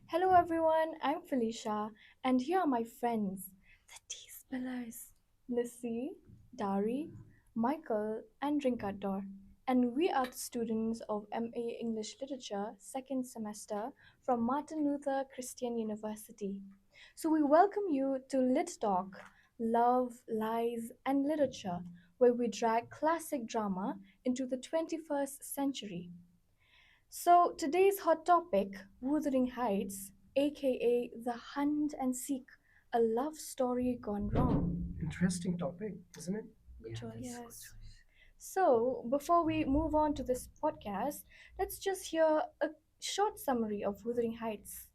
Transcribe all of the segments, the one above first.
Hello everyone, I'm Felicia, and here are my friends, the tea spillers, Lissy, Dari, Michael, and Drinkador. And we are the students of MA English Literature, second semester from Martin Luther Christian University. So we welcome you to Lit Talk, Love, Lies, and Literature, where we drag classic drama into the 21st century. So today's hot topic, Wuthering Heights, aka The Hunt and Seek, a love story gone wrong. Interesting topic, isn't it? Good choice. Yes. So before we move on to this podcast, let's just hear a short summary of Wuthering Heights.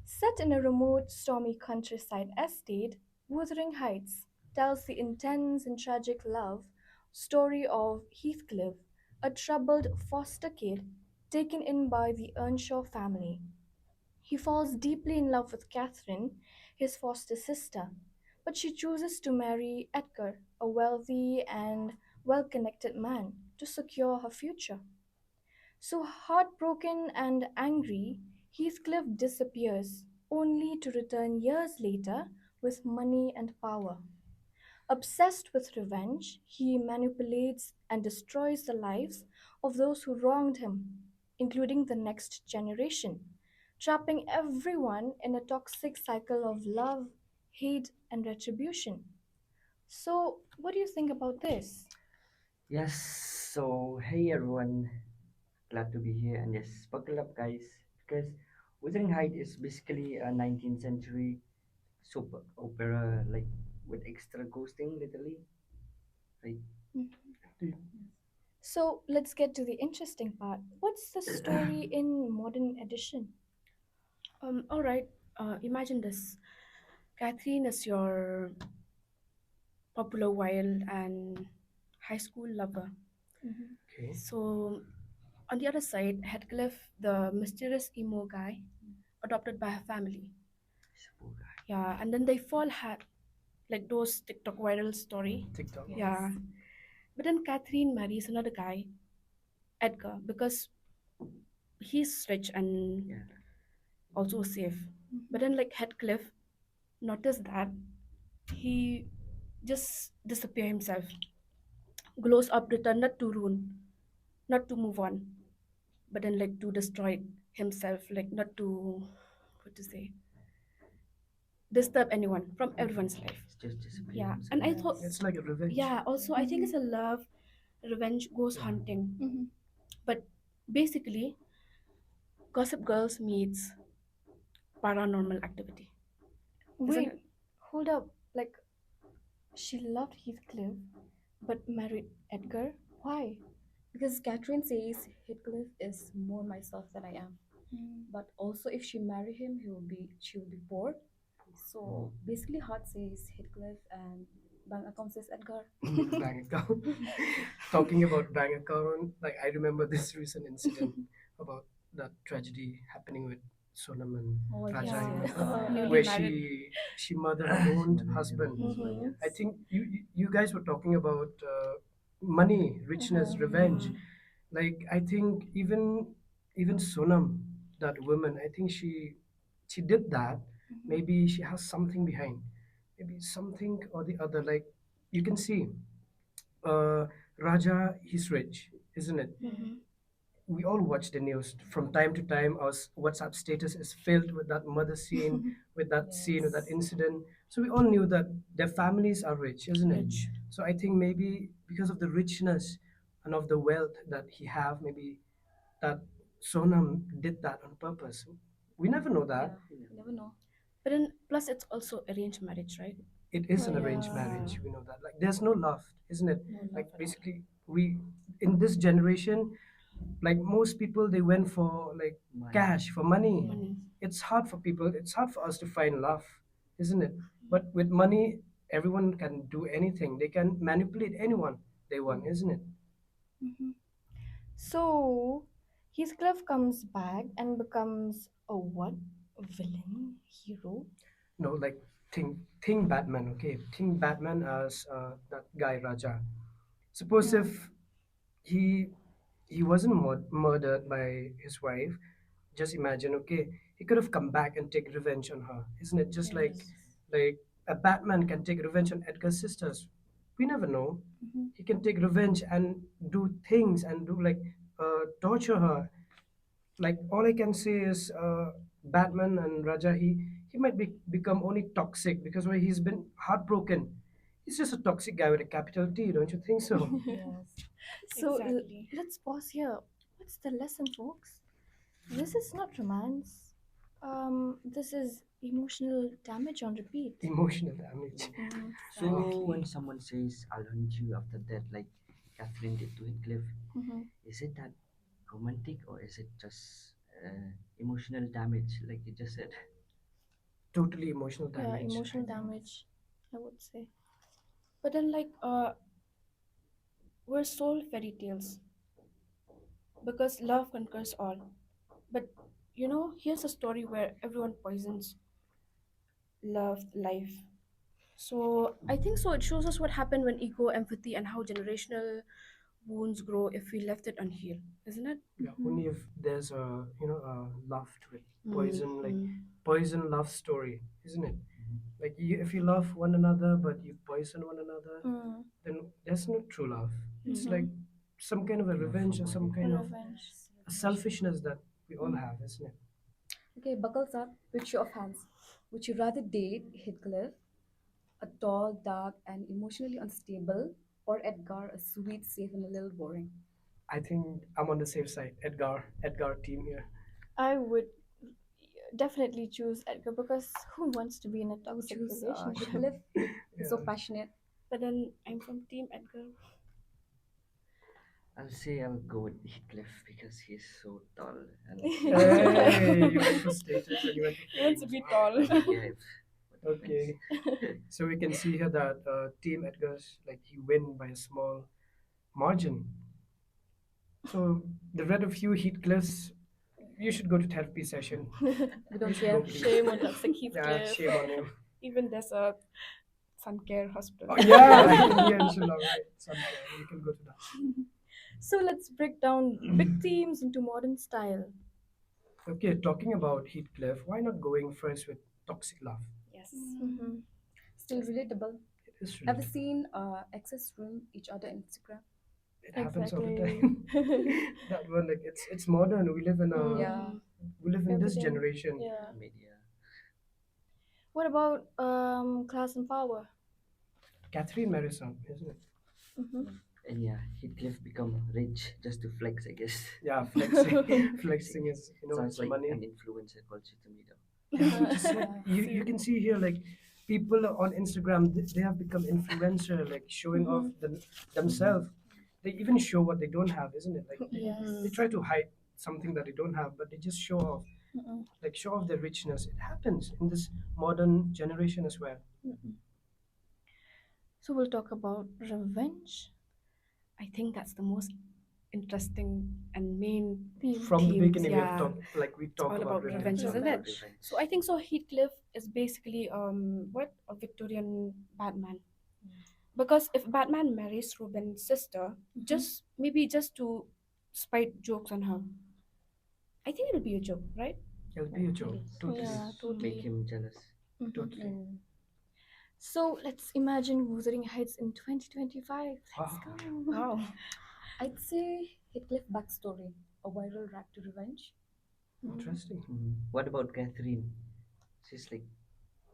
Set in a remote, stormy countryside estate, Wuthering Heights tells the intense and tragic love story of Heathcliff, a troubled foster kid taken in by the Earnshaw family. He falls deeply in love with Catherine, his foster sister, but she chooses to marry Edgar, a wealthy and well connected man, to secure her future. So heartbroken and angry, Heathcliff disappears, only to return years later with money and power. Obsessed with revenge, he manipulates and destroys the lives of those who wronged him, including the next generation, trapping everyone in a toxic cycle of love, hate, and retribution. So, what do you think about this? Yes, so hey everyone, glad to be here and yes, buckle up guys, because Wuthering Height is basically a 19th century soap opera like with extra ghosting literally, right? Mhm. Indeed. So, let's get to the interesting part. What's the story in modern edition? All right. Imagine this. Catherine is your popular wild and high school lover. Mhm. Okay. So on the other side, Heathcliff, the mysterious emo guy, adopted by her family. This poor guy. Yeah, and then they fall hat like those TikTok viral story. TikTok. Yeah, but then Catherine marries another guy, Edgar, because he's rich and Yeah. also safe. But Mhm. then like Heathcliff noticed that he just disappear himself, glows up, return not to ruin, not to move on, but then like to destroy himself, like not to what to say, disturb anyone from everyone's life. It's just disappear Yeah, himself. and I thought, It's like a revenge. yeah, also I think it's a love, revenge, ghost hunting, Mhm. but basically, Gossip Girls meets paranormal activity, isn't Wait, it? hold up. Like, she loved Heathcliff but married Edgar? Why? Because Catherine says Heathcliff is more myself than I am. Mm. But also, if she marry him, she will be poor. So basically, heart says Heathcliff and bank account says Edgar. Bank account. Talking about bank account, like I remember this recent incident about that tragedy happening with Sonam and Oh Raja. yes, Yeah. You yes. remember Newly where married. she murdered her She own murdered her husband. own husband, Mhm. yes. I think you guys were talking about money, richness, Uh-huh. revenge. Like I think even Sonam, that woman, I think she did that. Mhm. Maybe she has something behind, maybe something or the other. Like you can see, uh, Raja, he's rich, isn't it? Mhm. We all watch the news from time to time. Our WhatsApp status is filled with that mother scene, with that scene, with that Yes. incident. So we all knew that their families are rich, isn't it? Rich. So I think maybe because of the richness and of the wealth that he have, maybe that Sonam did that on purpose. We never know that. Yeah, you never know. But then plus it's also arranged marriage, right? It is Oh, an arranged yeah. Yeah. marriage. We know that. Like there's no love, isn't it? No love Like at all. basically we in this generation, like most people, they went for like Money. cash, for money. Money. Yes. It's hard for people, it's hard for us to find love, isn't it? But with money, everyone can do anything. They can manipulate anyone they want, isn't it? Mhm. So, Heathcliff comes back and becomes a what? A villain? Hero? No, like think Batman, okay? Think Batman as that guy Raja. Suppose Yeah. if he he wasn't murdered by his wife, just imagine, okay, he could have come back and take revenge on her, isn't it? Just Yes. like a Batman can take revenge on Edgar's sisters. We never know. Mhm. He can take revenge and do things and do like torture her. Like all I can say is Batman and Raja. He might become only toxic because why he's been heartbroken. He's just a toxic guy with a capital T, don't you think so? Yes. So Exactly. let's pause here. What's the lesson, folks? This is not romance. This is emotional damage on repeat. Emotional damage. Mhm. So Exactly. when someone says, "I'll hunt you after that," like Catherine did to Heathcliff, Mhm. is it that romantic or is it just emotional damage, like you just said? Totally emotional Yeah, damage. emotional damage, I would say. But then, like, we're sold fairy tales because love conquers all. But here's a story where everyone poisons love, life. So I think so. It shows us what happened when ego, empathy, and how generational wounds grow if we left it unhealed, isn't it? Yeah, Mhm. only if there's a a love to it. Poison, like Mm-hmm. poison love story, isn't it? Mhm. Like if you love one another but you poison one another, Mm. then that's not true love. It's Mhm. like some kind of a Love for revenge or some money. A kind of revenge. Yes. a Revenge. selfishness that we all Mm. have, isn't it? Okay, buckles up. With show of hands. Would you rather date Heathcliff, a tall, dark, and emotionally unstable, or Edgar, a sweet, safe, and a little boring? I think I'm on the safe side. Edgar team here. I would definitely choose Edgar because who wants to be in a I would toxic choose relationship? Heathcliff. He's so Yeah. passionate. But then I'm from Team Edgar. I'll say I'll go with Heathcliff because he's so tall and Hey, you went for status and you went for He wants to fame. be Wow. tall. yeah, what happens? Okay. So we can see here that Team Edgar's like he win by a small margin. So the red of you Heathcliffs, you should go to therapy session. We You don't should care. go, please. Shame on toxic Yeah, Heathcliff. shame on him. Even there's a sun care hospital. Oh, yeah, yeah, inshallah, right. Sometime you can go to that. So let's break down big themes into modern style. Okay, talking about Heathcliff, why not going first with toxic love? Yes. Mhm. Still relatable. It is Ever relatable. seen exes ruin each other on Instagram? It happens all the Exactly. time. That one, like it's modern. Yeah. We live in this Everything. generation. Yeah. Media. What about class and power? Catherine Marison, isn't it? Mhm. And yeah, Heathcliff become rich just to flex, I guess. Yeah, flexing, flexing is Sounds it's like money. an influencer culture to me though. Yeah, just like Yeah. you can see here, like people on Instagram, they have become influencer, like showing off Mhm. themselves. They even show what they don't have, isn't it? Like they Yes. try to hide something that they don't have, but they just show off, Mm-mm. like show off their richness. It happens in this modern generation as well. Mm-mm. So we'll talk about revenge I think that's the most interesting and main theme. From the themes. beginning, Yeah, we it's talk all about about revenge. revenge, All isn't it? about Revenge. revenge. So I think so. Heathcliff is basically what a Victorian Batman. Because if Batman marries Robin's sister, Mhm. just to spite jokes on her, I think it'll be a joke, right? It'll Yeah, be a it joke, is. totally, Yeah, Just make totally. him jealous. Mhm. totally. Mm. So let's imagine Wuthering Heights in 2025. Let's Wow, go. Wow. I'd say Heathcliff backstory, a viral rag to revenge. Mhm. interesting. What about Catherine? She's like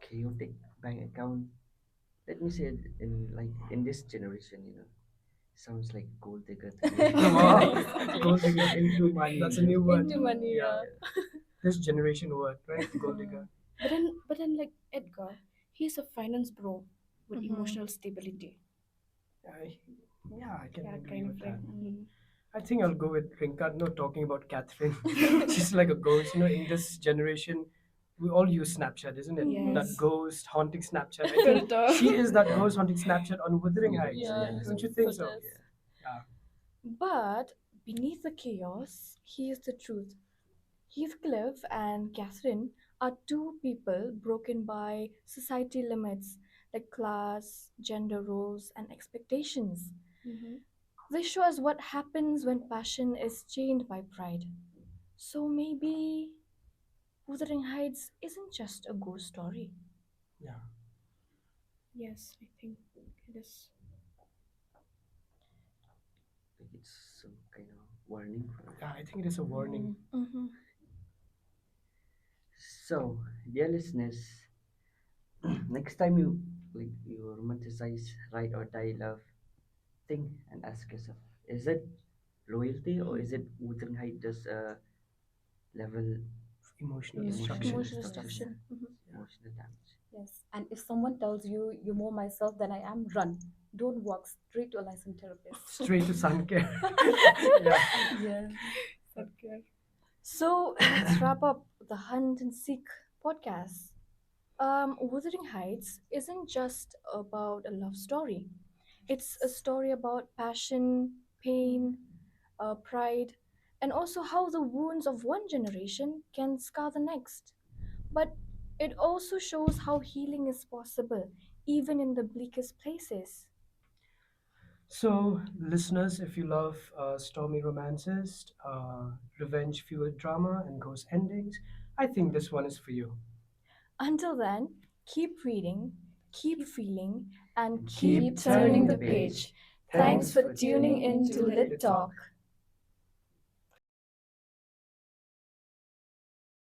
chaotic bank account. Let me say it in this generation, sounds like gold digger to me. Wow, Exactly. gold digger into money. That's a new word. Into money, Yeah, yeah. this generation word, right? Gold digger. Mm. But then, like Edgar, he's a finance bro with Mhm. emotional stability. I, yeah, I can Yeah, agree kind of with like. that. Mm. I think I'll go with Rinka. No, talking about Catherine. She's like a ghost. In this generation, we all use Snapchat, isn't it? Mhm. That Yes. ghost haunting Snapchat. I think Filter. she is that ghost haunting Snapchat on Wuthering Heights. Yeah, Yeah. Don't you so think it so? is. Yeah. Yeah. But beneath the chaos, here's the truth. Heathcliff and Catherine are two people broken by society limits like class, gender roles, and expectations. Mm-hmm. They show us what happens when passion is chained by pride. So maybe Wuthering Heights isn't just a ghost story. Yeah. Yes, I think it is. Like it's some kind of warning for us. Yeah, I think it is a warning. Mm-hmm. So, dear listeners, next time you romanticize ride or die love, think and ask yourself: is it loyalty or is it Wuthering Height just a level Emotional emotional destruction. Emotional destruction, destruction. Mhm. emotional damage? Yes. And if someone tells you you're more myself than I am, run. Don't walk straight to a licensed therapist. Straight to sun care. Yeah. Yeah. Okay. So let's wrap up the Hunt and Seek podcast. Wuthering Heights isn't just about a love story. It's a story about passion, pain, pride, and also how the wounds of one generation can scar the next. But it also shows how healing is possible, even in the bleakest places. So, listeners, if you love stormy romances, revenge fueled drama, and ghost endings, I think this one is for you. Until then, keep reading, keep feeling, and And keep Keep keep turning turning the the turning the page. page. page. Thanks Thanks for Thanks for for tuning tuning tuning in into to into Lit Lit Lit Lit Talk. Talk. Talk.